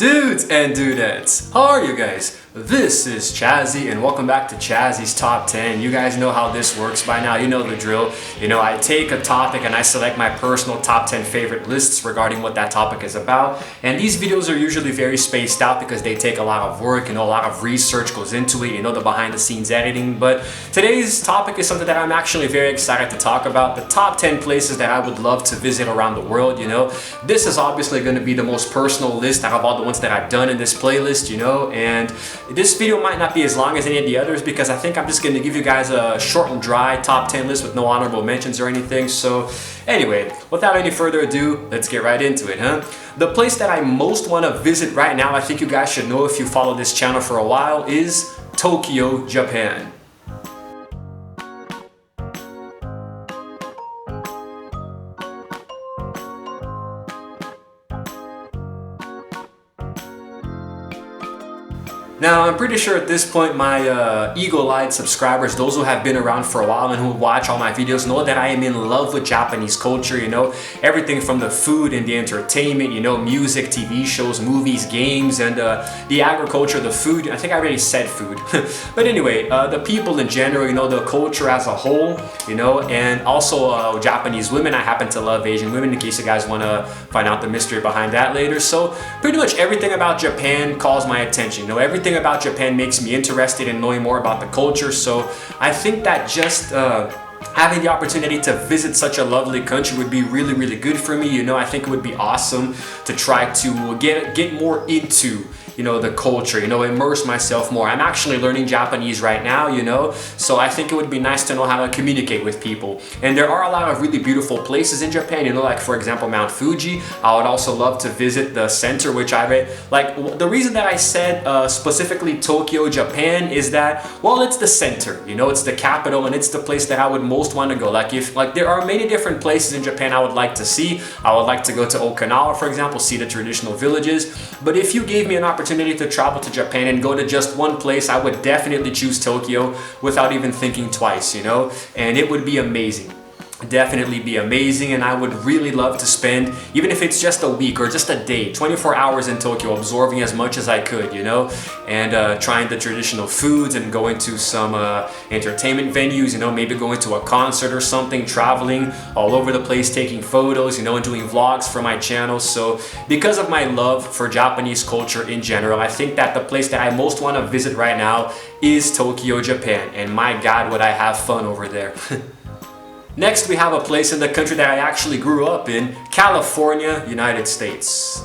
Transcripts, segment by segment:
Dudes and dudettes, how are you guys? This is Chazzy and welcome back to Chazzy's Top 10. You guys know how this works by now, you know the drill. I take a topic and I select my personal top 10 favorite lists regarding what that topic is about. And these videos are usually very spaced out because they take a lot of work, a lot of research goes into it, the behind the scenes editing. But today's topic is something that I'm actually very excited to talk about. The top 10 places that I would love to visit around the world, This is obviously going to be the most personal list out of all the ones that I've done in this playlist, and this video might not be as long as any of the others because I think I'm just going to give you guys a short and dry top 10 list with no honorable mentions or anything. So anyway, without any further ado, let's get right into it, The place that I most want to visit right now, I think you guys should know if you follow this channel for a while, is Tokyo, Japan. Now, I'm pretty sure at this point my eagle-eyed subscribers, those who have been around for a while and who watch all my videos, know that I am in love with Japanese culture, everything from the food and the entertainment, music, TV shows, movies, games, and the agriculture, the food. I think I already said food. But anyway, the people in general, the culture as a whole, and also Japanese women. I happen to love Asian women in case you guys want to find out the mystery behind that later. So pretty much everything about Japan calls my attention, everything about Japan makes me interested in knowing more about the culture. So I think that just having the opportunity to visit such a lovely country would be really, really good for me. I think it would be awesome to try to get more into the culture, immerse myself more. I'm actually learning Japanese right now, so I think it would be nice to know how to communicate with people. And there are a lot of really beautiful places in Japan, like for example Mount Fuji. I would also love to visit the center, which the reason that I said specifically Tokyo, Japan is that, well, it's the center, it's the capital and it's the place that I would most want to go. There are many different places in Japan I would like to see. I would like to go to Okinawa, for example, see the traditional villages. But if you gave me an opportunity to travel to Japan and go to just one place, I would definitely choose Tokyo without even thinking twice, and it would be amazing. Definitely be amazing, and I would really love to spend, even if it's just a week or just a day, 24 hours in Tokyo, absorbing as much as I could, and trying the traditional foods and going to some entertainment venues, maybe going to a concert or something, traveling all over the place, taking photos, and doing vlogs for my channel. So because of my love for Japanese culture in general, I think that the place that I most want to visit right now is Tokyo, Japan, and my God, would I have fun over there. Next, we have a place in the country that I actually grew up in, California, United States.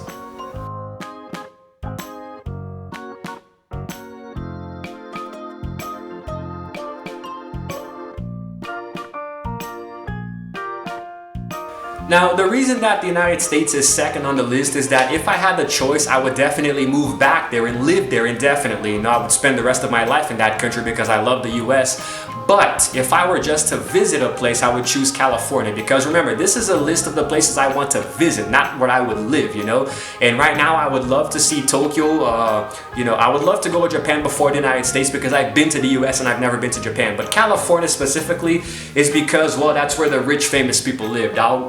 Now, the reason that the United States is second on the list is that if I had the choice, I would definitely move back there and live there indefinitely. I would spend the rest of my life in that country because I love the US. But if I were just to visit a place, I would choose California because remember, this is a list of the places I want to visit, not where I would live, And right now, I would love to see Tokyo. I would love to go to Japan before the United States because I've been to the US and I've never been to Japan. But California specifically is because, well, that's where the rich, famous people lived. God,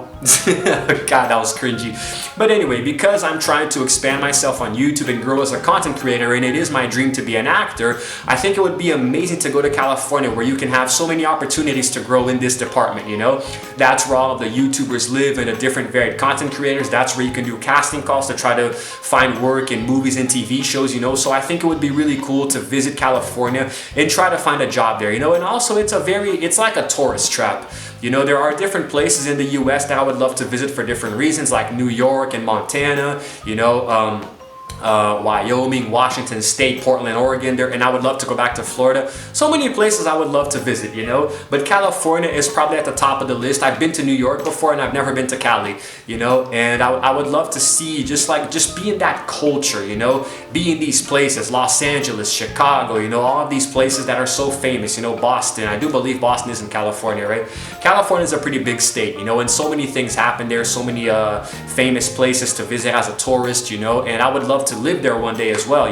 that was cringy. But anyway, because I'm trying to expand myself on YouTube and grow as a content creator, and it is my dream to be an actor, I think it would be amazing to go to California where you can have so many opportunities to grow in this department, That's where all of the YouTubers live and the different varied content creators. That's where you can do casting calls to try to find work in movies and TV shows, So I think it would be really cool to visit California and try to find a job there, And also it's like a tourist trap. There are different places in the US that I would love to visit for different reasons, like New York and Montana, Wyoming, Washington State, Portland, Oregon there, and I would love to go back to Florida. So many places I would love to visit, but California is probably at the top of the list. I've been to New York before and I've never been to Cali, and I would love to see just be in that culture, be in these places, Los Angeles, Chicago, all of these places that are so famous, Boston. I do believe Boston is in California, right? California is a pretty big state, and so many things happen there, so many famous places to visit as a tourist, and I would love to live there one day as well,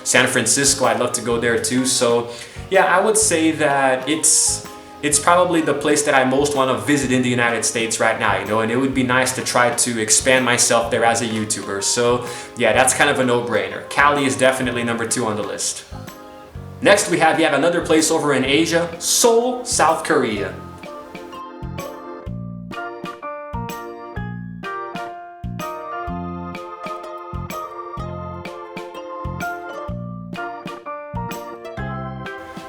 San Francisco, I'd love to go there too. So yeah, I would say that it's it's probably the place that I most want to visit in the United States right now, you know, and it would be nice to try to expand myself there as a YouTuber. So yeah, that's kind of a no-brainer. Cali is definitely number 2 on the list. Next we have yet another place over in Asia, Seoul, South Korea.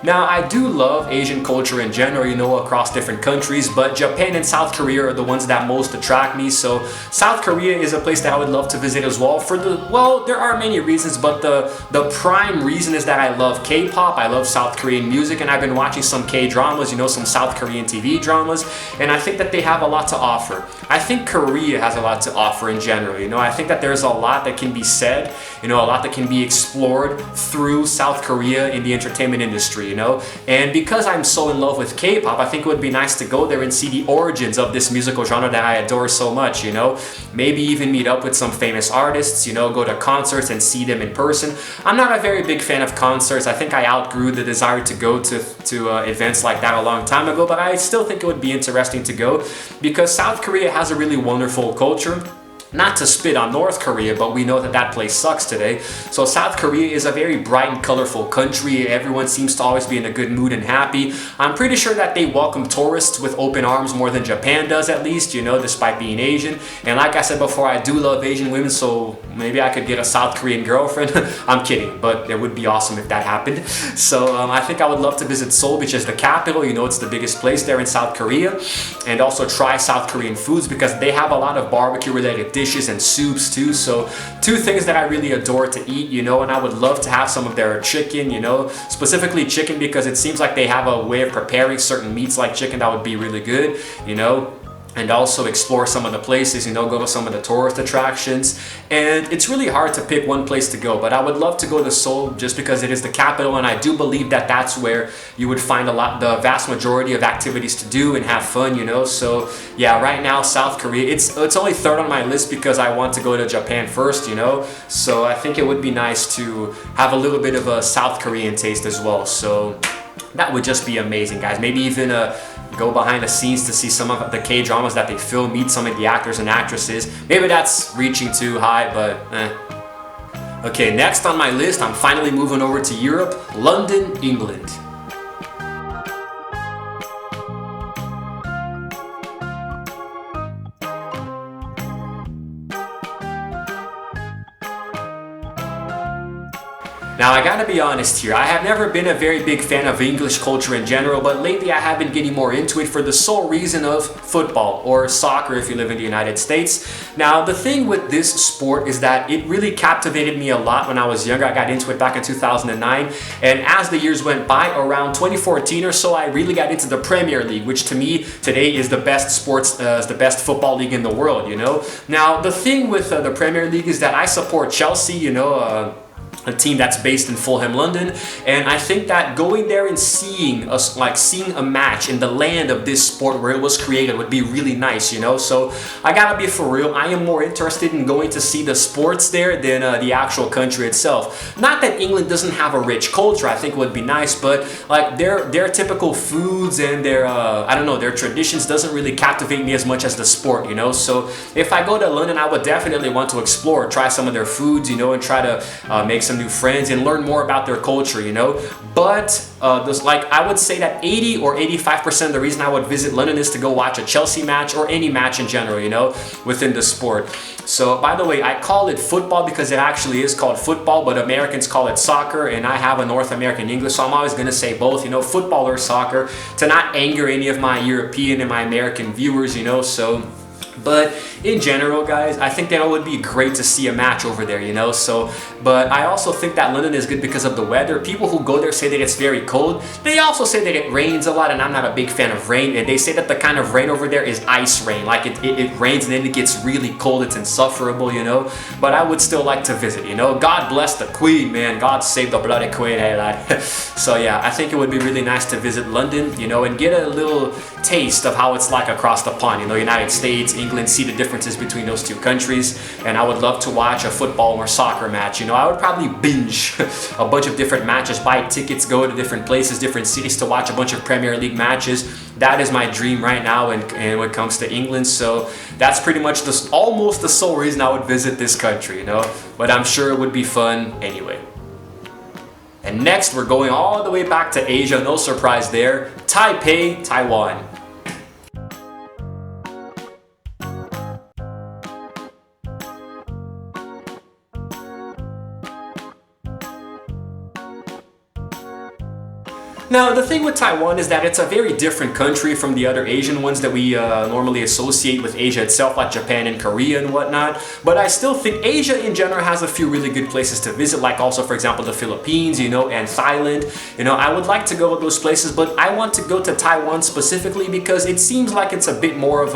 Now, I do love Asian culture in general, you know, across different countries, but Japan and South Korea are the ones that most attract me. So South Korea is a place that I would love to visit as well for well, there are many reasons, but the prime reason is that I love K-pop, I love South Korean music, and I've been watching some K-dramas, you know, some South Korean TV dramas, and I think that they have a lot to offer. I think Korea has a lot to offer in general, you know, I think that there's a lot that can be said, you know, a lot that can be explored through South Korea in the entertainment industry, you know, and because I'm so in love with K-pop, I think it would be nice to go there and see the origins of this musical genre that I adore so much, you know, maybe even meet up with some famous artists, you know, go to concerts and see them in person. I'm not a very big fan of concerts. I think I outgrew the desire to go to events like that a long time ago, but I still think it would be interesting to go because South Korea has a really wonderful culture. Not to spit on North Korea, but we know that that place sucks today. So South Korea is a very bright and colorful country. Everyone seems to always be in a good mood and happy. I'm pretty sure that they welcome tourists with open arms more than Japan does, at least, you know, despite being Asian. And like I said before, I do love Asian women, so maybe I could get a South Korean girlfriend. I'm kidding, but it would be awesome if that happened. So I think I would love to visit Seoul, which is the capital. You know, it's the biggest place there in South Korea. And also try South Korean foods because they have a lot of barbecue related dishes and soups too. So 2 things that I really adore to eat, you know, and I would love to have some of their chicken, you know, specifically chicken because it seems like they have a way of preparing certain meats like chicken that would be really good, you know. And also explore some of the places, you know, go to some of the tourist attractions. And it's really hard to pick one place to go, but I would love to go to Seoul just because it is the capital, and I do believe that that's where you would find the vast majority of activities to do and have fun, you know. So yeah, right now South Korea, it's only 3rd on my list because I want to go to Japan first, you know. So I think it would be nice to have a little bit of a South Korean taste as well. So that would just be amazing, guys. Maybe even go behind the scenes to see some of the K-dramas that they film, meet some of the actors and actresses. Maybe that's reaching too high, but Okay, next on my list, I'm finally moving over to Europe, London, England. Now I gotta be honest here, I have never been a very big fan of English culture in general, but lately I have been getting more into it for the sole reason of football, or soccer if you live in the United States. Now the thing with this sport is that it really captivated me a lot when I was younger. I got into it back in 2009, and as the years went by, around 2014 or so, I really got into the Premier League, which to me today is the best football league in the world, you know. Now the thing with the Premier League is that I support Chelsea, you know, a team that's based in Fulham, London, and I think that going there and seeing a match in the land of this sport where it was created would be really nice, you know. So I gotta be for real, I am more interested in going to see the sports there than the actual country itself. Not that England doesn't have a rich culture, I think it would be nice, but like their typical foods and their I don't know, their traditions doesn't really captivate me as much as the sport, you know. So if I go to London, I would definitely want to explore, try some of their foods, you know, and try to make some new friends and learn more about their culture, you know. But I would say that 80 or 85% of the reason I would visit London is to go watch a Chelsea match or any match in general, you know, within the sport. So by the way, I call it football because it actually is called football, but Americans call it soccer, and I have a North American English, so I'm always going to say both, you know, football or soccer, to not anger any of my European and my American viewers, you know. So but in general, guys, I think that it would be great to see a match over there, you know. So, but I also think that London is good because of the weather. People who go there say that it's very cold. They also say that it rains a lot, and I'm not a big fan of rain. And they say that the kind of rain over there is ice rain. Like it rains and then it gets really cold. It's insufferable, you know. But I would still like to visit, you know. God bless the Queen, man. God save the bloody Queen, hey lad. So yeah, I think it would be really nice to visit London, you know, and get a little taste of how it's like across the pond, you know, United States, England, England, see the differences between those two countries. And I would love to watch a football or soccer match. You know, I would probably binge a bunch of different matches, buy tickets, go to different places, different cities to watch a bunch of Premier League matches. That is my dream right now and when it comes to England. So that's pretty much almost the sole reason I would visit this country, you know. But I'm sure it would be fun anyway. And next, we're going all the way back to Asia, no surprise there, Taipei, Taiwan. Now, the thing with Taiwan is that it's a very different country from the other Asian ones that we normally associate with Asia itself, like Japan and Korea and whatnot. But I still think Asia in general has a few really good places to visit, like also, for example, the Philippines, you know, and Thailand. You know, I would like to go to those places, but I want to go to Taiwan specifically because it seems like it's a bit more of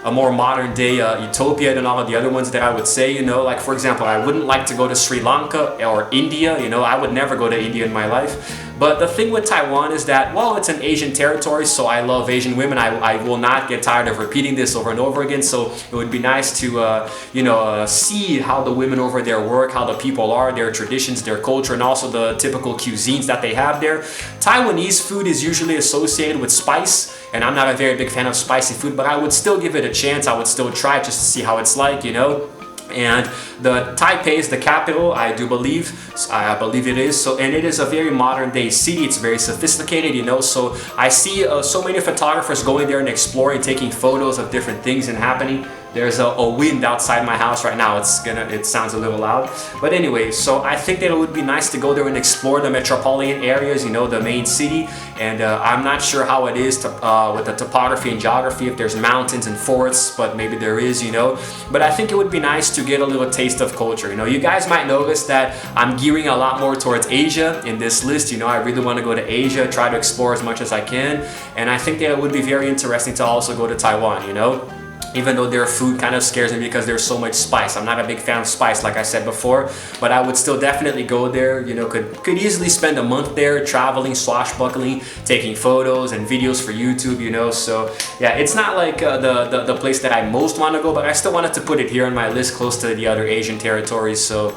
a more modern day utopia than all of the other ones that I would say, you know, like for example, I wouldn't like to go to Sri Lanka or India, you know, I would never go to India in my life. But the thing with Taiwan is that, well, it's an Asian territory, so I love Asian women. I will not get tired of repeating this over and over again, so it would be nice to, you know, see how the women over there work, how the people are, their traditions, their culture, and also the typical cuisines that they have there. Taiwanese food is usually associated with spice, and I'm not a very big fan of spicy food, but I would still give it a chance. I would still try just to see how it's like, you know. And the Taipei is the capital, I do believe. I believe it is. So, and it is a very modern day city. It's very sophisticated, you know. So I see so many photographers going there and exploring, taking photos of different things and happening. There's a wind outside my house right now. It sounds a little loud. But anyway, so I think that it would be nice to go there and explore the metropolitan areas, you know, the main city. And I'm not sure how it is with the topography and geography, if there's mountains and forests, but maybe there is, you know. But I think it would be nice to get a little taste of culture. You know, you guys might notice that I'm gearing a lot more towards Asia in this list. You know, I really want to go to Asia, try to explore as much as I can. And I think that it would be very interesting to also go to Taiwan, you know. Even though their food kind of scares me because there's so much spice. I'm not a big fan of spice, like I said before, but I would still definitely go there. You know, could easily spend a month there traveling, swashbuckling, taking photos and videos for YouTube, you know. So yeah, it's not like the place that I most want to go, but I still wanted to put it here on my list close to the other Asian territories. So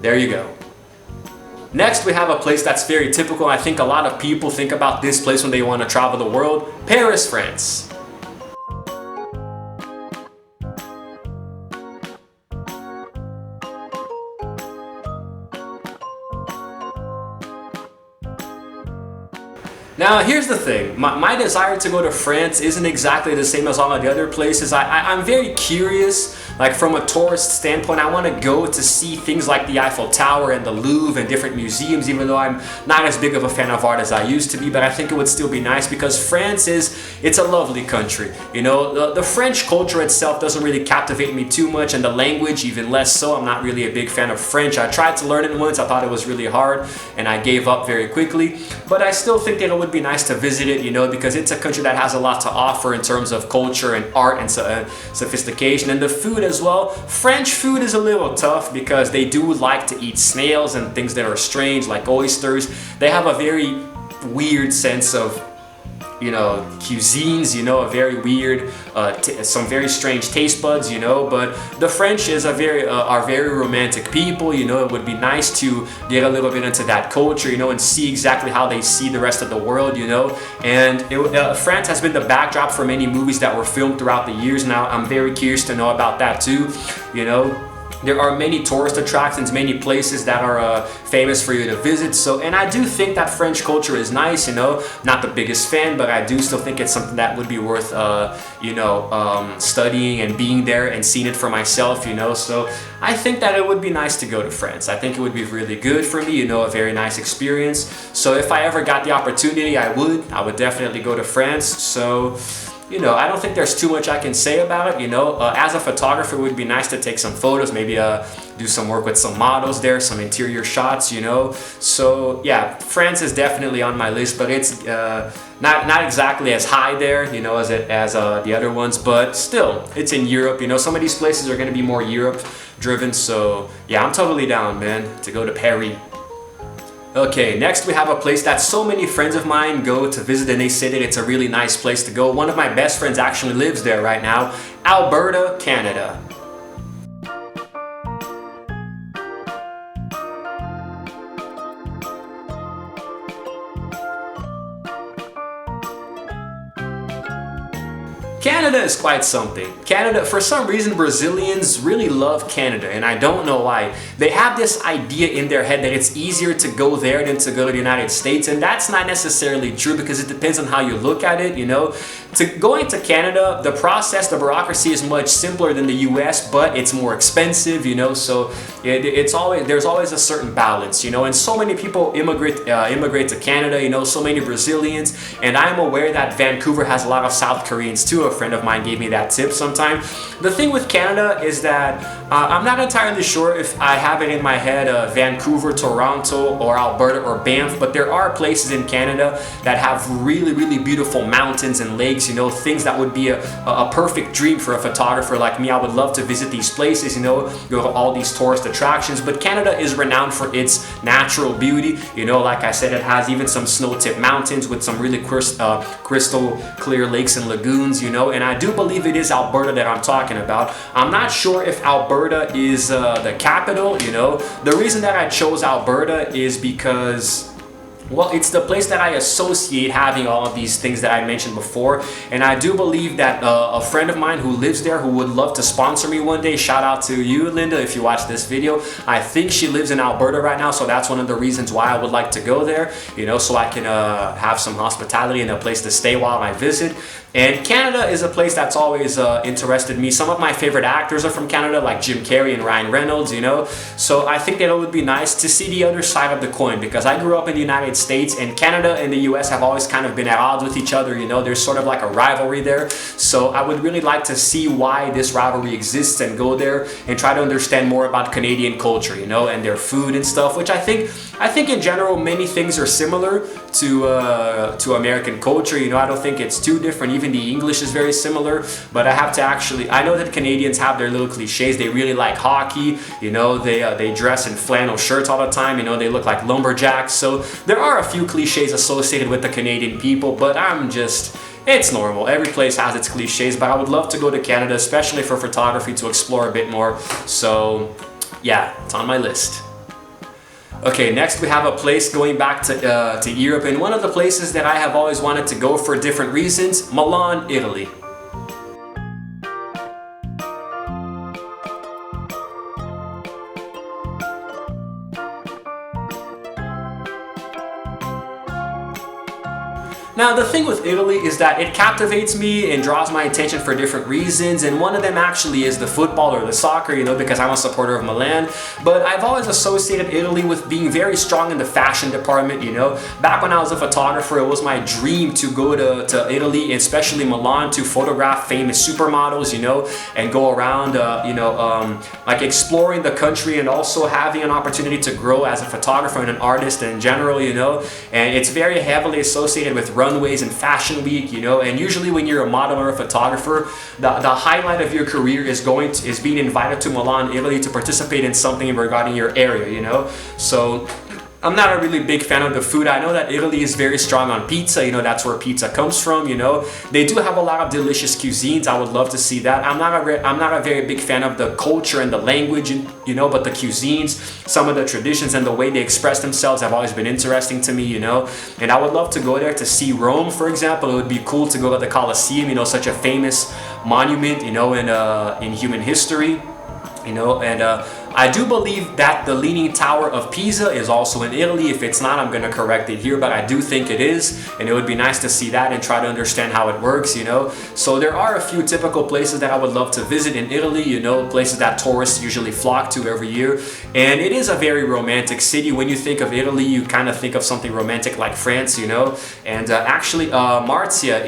there you go. Next, we have a place that's very typical. I think a lot of people think about this place when they want to travel the world. Paris, France. Now, here's the thing. My desire to go to France isn't exactly the same as all of the other places. I'm very curious. Like from a tourist standpoint, I want to go to see things like the Eiffel Tower and the Louvre and different museums, even though I'm not as big of a fan of art as I used to be. But I think it would still be nice because France it's a lovely country. You know, the French culture itself doesn't really captivate me too much, and the language even less so. I'm not really a big fan of French. I tried to learn it once. I thought it was really hard, and I gave up very quickly. But I still think that it would be nice to visit it, you know, because it's a country that has a lot to offer in terms of culture and art and sophistication, and the food as well. French food is a little tough because they do like to eat snails and things that are strange, like oysters. They have a very weird sense of, you know, cuisines, you know, a very weird, some very strange taste buds, you know. But the French are very romantic people, you know. It would be nice to get a little bit into that culture, you know, and see exactly how they see the rest of the world, you know. And France has been the backdrop for many movies that were filmed throughout the years. Now I'm very curious to know about that too, you know. There are many tourist attractions, many places that are famous for you to visit. So, and I do think that French culture is nice, you know. Not the biggest fan, but I do still think it's something that would be worth, you know, studying and being there and seeing it for myself, you know. So I think that it would be nice to go to France. I think it would be really good for me, you know, a very nice experience. So if I ever got the opportunity, I would definitely go to France. So, you know, I don't think there's too much I can say about it, you know. As a photographer, it would be nice to take some photos, maybe do some work with some models there, some interior shots, you know. So yeah, France is definitely on my list, but it's not exactly as high there, you know, as the other ones, but still, it's in Europe, you know. Some of these places are going to be more Europe driven, so yeah, I'm totally down, man, to go to Paris. Okay, next we have a place that so many friends of mine go to visit and they say that it's a really nice place to go. One of my best friends actually lives there right now, Alberta, Canada. Canada is quite something. Canada, for some reason, Brazilians really love Canada, and I don't know why. They have this idea in their head that it's easier to go there than to go to the United States, and that's not necessarily true because it depends on how you look at it, you know. Going to Canada, the process, the bureaucracy is much simpler than the US, but it's more expensive, you know, so there's always a certain balance, you know, and so many people immigrate to Canada, you know, so many Brazilians, and I'm aware that Vancouver has a lot of South Koreans too. A friend of mine gave me that tip sometime. The thing with Canada is that I'm not entirely sure if I have it in my head Vancouver, Toronto, or Alberta, or Banff, but there are places in Canada that have really, really beautiful mountains and lakes, you know, things that would be a perfect dream for a photographer like me. I would love to visit these places, you know, go to all these tourist attractions, but Canada is renowned for its natural beauty, you know, like I said, it has even some snow-tipped mountains with some really crystal clear lakes and lagoons, you know, and I do believe it is Alberta that I'm talking about. I'm not sure if Alberta is the capital, you know. The reason that I chose Alberta is because, well, it's the place that I associate having all of these things that I mentioned before, and I do believe that a friend of mine who lives there who would love to sponsor me one day, shout out to you, Linda, if you watch this video. I think she lives in Alberta right now, so that's one of the reasons why I would like to go there, you know, so I can have some hospitality and a place to stay while I visit. And Canada is a place that's always interested me. Some of my favorite actors are from Canada, like Jim Carrey and Ryan Reynolds, you know. So I think that it would be nice to see the other side of the coin, because I grew up in the United States, and Canada and the US have always kind of been at odds with each other, you know. There's sort of like a rivalry there. So I would really like to see why this rivalry exists and go there and try to understand more about Canadian culture, you know, and their food and stuff, which I think in general many things are similar to American culture, you know. I don't think it's too different. Even the English is very similar, but I know that Canadians have their little cliches. They really like hockey, you know, they dress in flannel shirts all the time, you know, they look like lumberjacks. So there are a few cliches associated with the Canadian people, but it's normal. Every place has its cliches, but I would love to go to Canada, especially for photography, to explore a bit more. So yeah, it's on my list. Okay, next we have a place going back to Europe, and one of the places that I have always wanted to go for different reasons, Milan, Italy. Now, the thing with Italy is that it captivates me and draws my attention for different reasons, and one of them actually is the football or the soccer, you know, because I'm a supporter of Milan. But I've always associated Italy with being very strong in the fashion department, you know. Back when I was a photographer, it was my dream to go to Italy, especially Milan, to photograph famous supermodels, you know, and go around, like exploring the country and also having an opportunity to grow as a photographer and an artist in general, you know. And it's very heavily associated with runways and fashion week, you know, and usually when you're a model or a photographer, the highlight of your career is being invited to Milan, Italy to participate in something regarding your area, you know. So I'm not a really big fan of the food. I know that Italy is very strong on pizza, you know, that's where pizza comes from, you know. They do have a lot of delicious cuisines. I would love to see that. I'm not a very big fan of the culture and the language, you know, but the cuisines, some of the traditions and the way they express themselves have always been interesting to me, you know. And I would love to go there to see Rome, for example. It would be cool to go to the Colosseum, you know, such a famous monument, you know, in human history, you know. And I do believe that the Leaning Tower of Pisa is also in Italy. If it's not, I'm going to correct it here, but I do think it is, and it would be nice to see that and try to understand how it works, you know. So there are a few typical places that I would love to visit in Italy, you know, places that tourists usually flock to every year. And it is a very romantic city. When you think of Italy, you kind of think of something romantic like France, you know. And actually, Marzia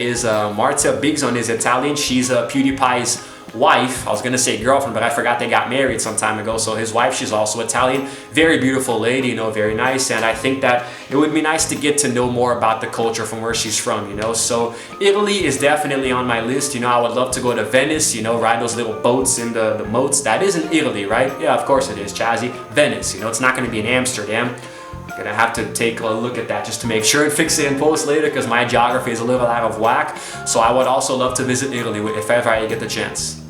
Bigson is Italian. She's PewDiePie's wife. I was gonna say girlfriend, but I forgot they got married some time ago. So his wife, she's also Italian. Very beautiful lady, you know, very nice. And I think that it would be nice to get to know more about the culture from where she's from, you know. So Italy is definitely on my list. You know, I would love to go to Venice, you know, ride those little boats in the moats. That is in Italy, right? Yeah, of course it is, Chazzy. Venice, you know, it's not gonna be in Amsterdam. Gonna have to take a look at that just to make sure and fix it in post later, because my geography is a little out of whack. So I would also love to visit Italy if ever I get the chance.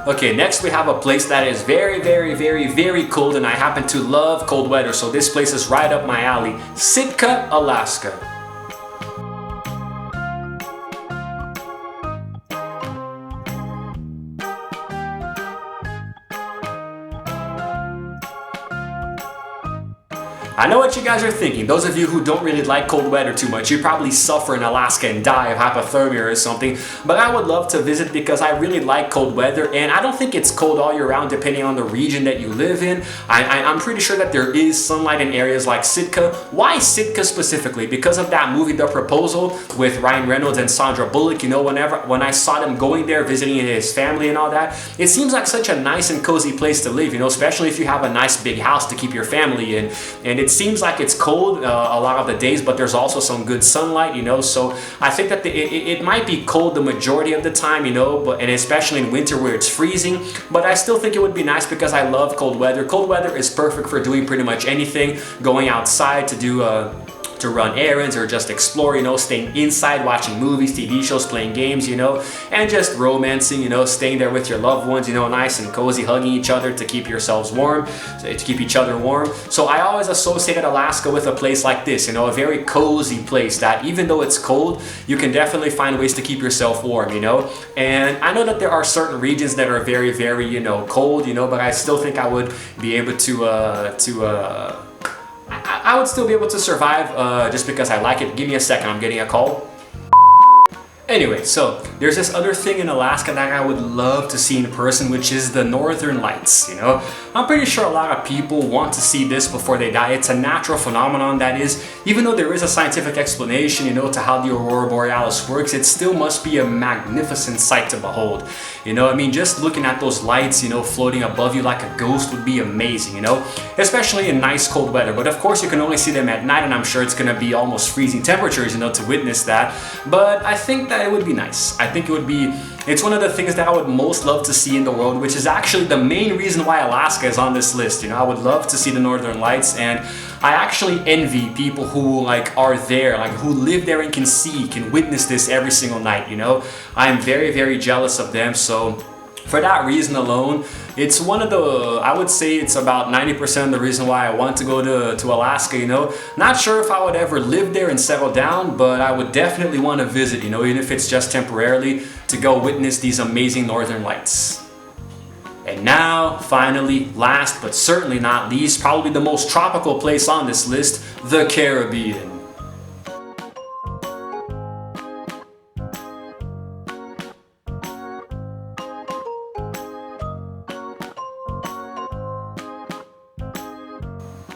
Okay, next we have a place that is very, very, very, very cold, and I happen to love cold weather, so this place is right up my alley. Sitka, Alaska. I know what you guys are thinking. Those of you who don't really like cold weather too much, you probably suffer in Alaska and die of hypothermia or something. But I would love to visit because I really like cold weather, and I don't think it's cold all year round depending on the region that you live in. I'm pretty sure that there is sunlight in areas like Sitka. Why Sitka specifically? Because of that movie The Proposal with Ryan Reynolds and Sandra Bullock. You know, when I saw them going there, visiting his family and all that, it seems like such a nice and cozy place to live, you know, especially if you have a nice big house to keep your family in. And it seems like it's cold a lot of the days, but there's also some good sunlight, you know, so I think that it might be cold the majority of the time, you know, and especially in winter where it's freezing, but I still think it would be nice because I love cold weather. Cold weather is perfect for doing pretty much anything, going outside to do to run errands or just explore, you know, staying inside, watching movies, TV shows, playing games, you know, and just romancing, you know, staying there with your loved ones, you know, nice and cozy, hugging each other to keep yourselves warm, to keep each other warm. So I always associated Alaska with a place like this, you know, a very cozy place that even though it's cold, you can definitely find ways to keep yourself warm, you know. And I know that there are certain regions that are very, very, you know, cold, you know, but I still think I would be able I would still be able to survive just because I like it. Give me a second, I'm getting a call. Anyway, so there's this other thing in Alaska that I would love to see in person, which is the Northern Lights, you know. I'm pretty sure a lot of people want to see this before they die. It's a natural phenomenon, that is. Even though there is a scientific explanation, you know, to how the Aurora Borealis works, it still must be a magnificent sight to behold. You know, I mean, just looking at those lights, you know, floating above you like a ghost would be amazing, you know, especially in nice cold weather. But of course, you can only see them at night, and I'm sure it's going to be almost freezing temperatures, you know, to witness that. But I think that it would be nice. I think it would be, it's one of the things that I would most love to see in the world, which is actually the main reason why Alaska is on this list. You know, I would love to see the Northern Lights, and I actually envy people who like are there, like who live there and can witness this every single night, you know. I'm very, very jealous of them. So for that reason alone, it's one of the, I would say it's about 90% of the reason why I want to go to Alaska, you know. Not sure if I would ever live there and settle down, but I would definitely want to visit, you know, even if it's just temporarily, to go witness these amazing Northern Lights. And now, finally, last but certainly not least, probably the most tropical place on this list, the Caribbean.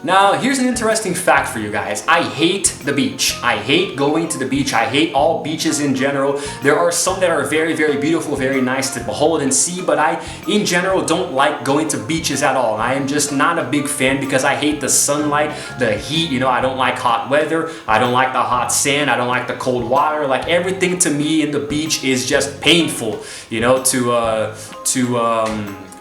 Now, here's an interesting fact for you guys. I hate the beach. I hate going to the beach. I hate all beaches in general. There are some that are very, very beautiful, very nice to behold and see, but I, in general, don't like going to beaches at all. I am just not a big fan because I hate the sunlight, the heat, you know, I don't like hot weather. I don't like the hot sand. I don't like the cold water. Like, everything to me in the beach is just painful, you know,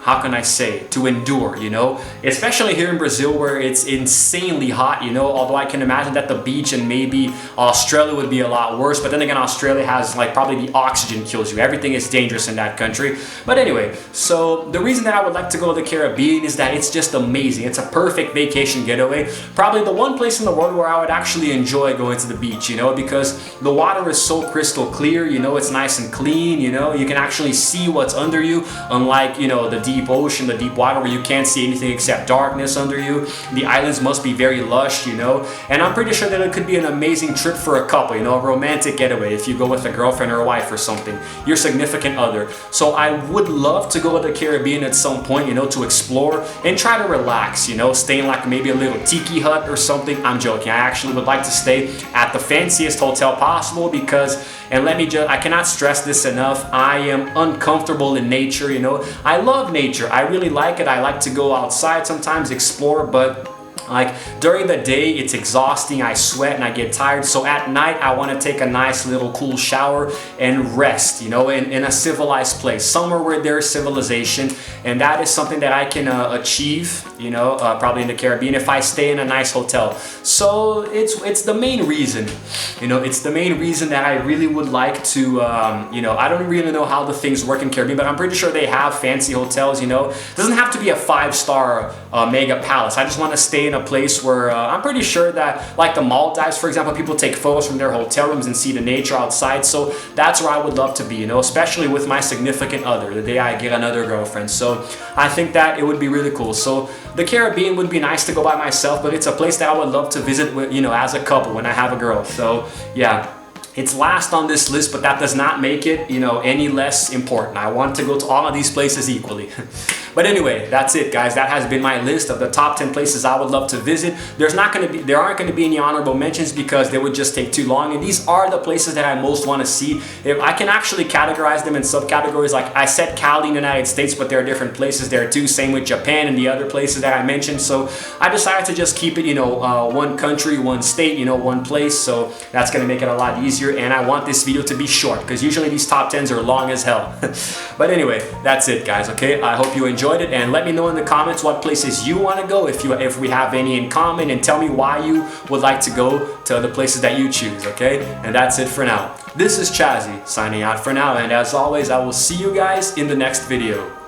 how can I say, to endure, you know? Especially here in Brazil where it's insanely hot, you know, although I can imagine that the beach and maybe Australia would be a lot worse, but then again, Australia has like probably the oxygen kills you. Everything is dangerous in that country. But anyway, so the reason that I would like to go to the Caribbean is that it's just amazing. It's a perfect vacation getaway. Probably the one place in the world where I would actually enjoy going to the beach, you know, because the water is so crystal clear, you know, it's nice and clean, you know, you can actually see what's under you, unlike, you know, the deep ocean, the deep water where you can't see anything except darkness under you. The islands must be very lush, you know, and I'm pretty sure that it could be an amazing trip for a couple, you know, a romantic getaway if you go with a girlfriend or a wife or something, your significant other. So I would love to go to the Caribbean at some point, you know, to explore and try to relax, you know, stay in like maybe a little tiki hut or something. I'm joking. I actually would like to stay at the fanciest hotel possible because, and I cannot stress this enough, I am uncomfortable in nature, you know. I love nature. I really like it. I like to go outside sometimes, explore, but Like during the day, it's exhausting, I sweat and I get tired. So at night, I want to take a nice little cool shower and rest, you know, in a civilized place, somewhere where there's civilization. And that is something that I can achieve, you know, probably in the Caribbean if I stay in a nice hotel. So it's the main reason, you know, it's the main reason that I really would like to, you know, I don't really know how the things work in Caribbean, but I'm pretty sure they have fancy hotels, you know. It doesn't have to be a 5-star mega palace. I just want to stay in a place where I'm pretty sure that, like the Maldives, for example, people take photos from their hotel rooms and see the nature outside. So that's where I would love to be, you know, especially with my significant other, the day I get another girlfriend. So I think that it would be really cool. So the Caribbean would be nice to go by myself, but it's a place that I would love to visit with, you know, as a couple when I have a girl. So yeah. It's last on this list, but that does not make it, you know, any less important. I want to go to all of these places equally. But anyway, that's it, guys. That has been my list of the top 10 places I would love to visit. There aren't going to be any honorable mentions because they would just take too long. And these are the places that I most want to see. If I can actually categorize them in subcategories. Like I said Cali in the United States, but there are different places there too. Same with Japan and the other places that I mentioned. So I decided to just keep it, you know, one country, one state, you know, one place. So that's going to make it a lot easier. And I want this video to be short because usually these top 10s are long as hell. But anyway, that's it, guys. Okay, I hope you enjoyed it, and let me know in the comments what places you want to go, if we have any in common, and tell me why you would like to go to the places that you choose. Okay, and that's it for now. This is Chazzy signing out for now, and as always, I will see you guys in the next video.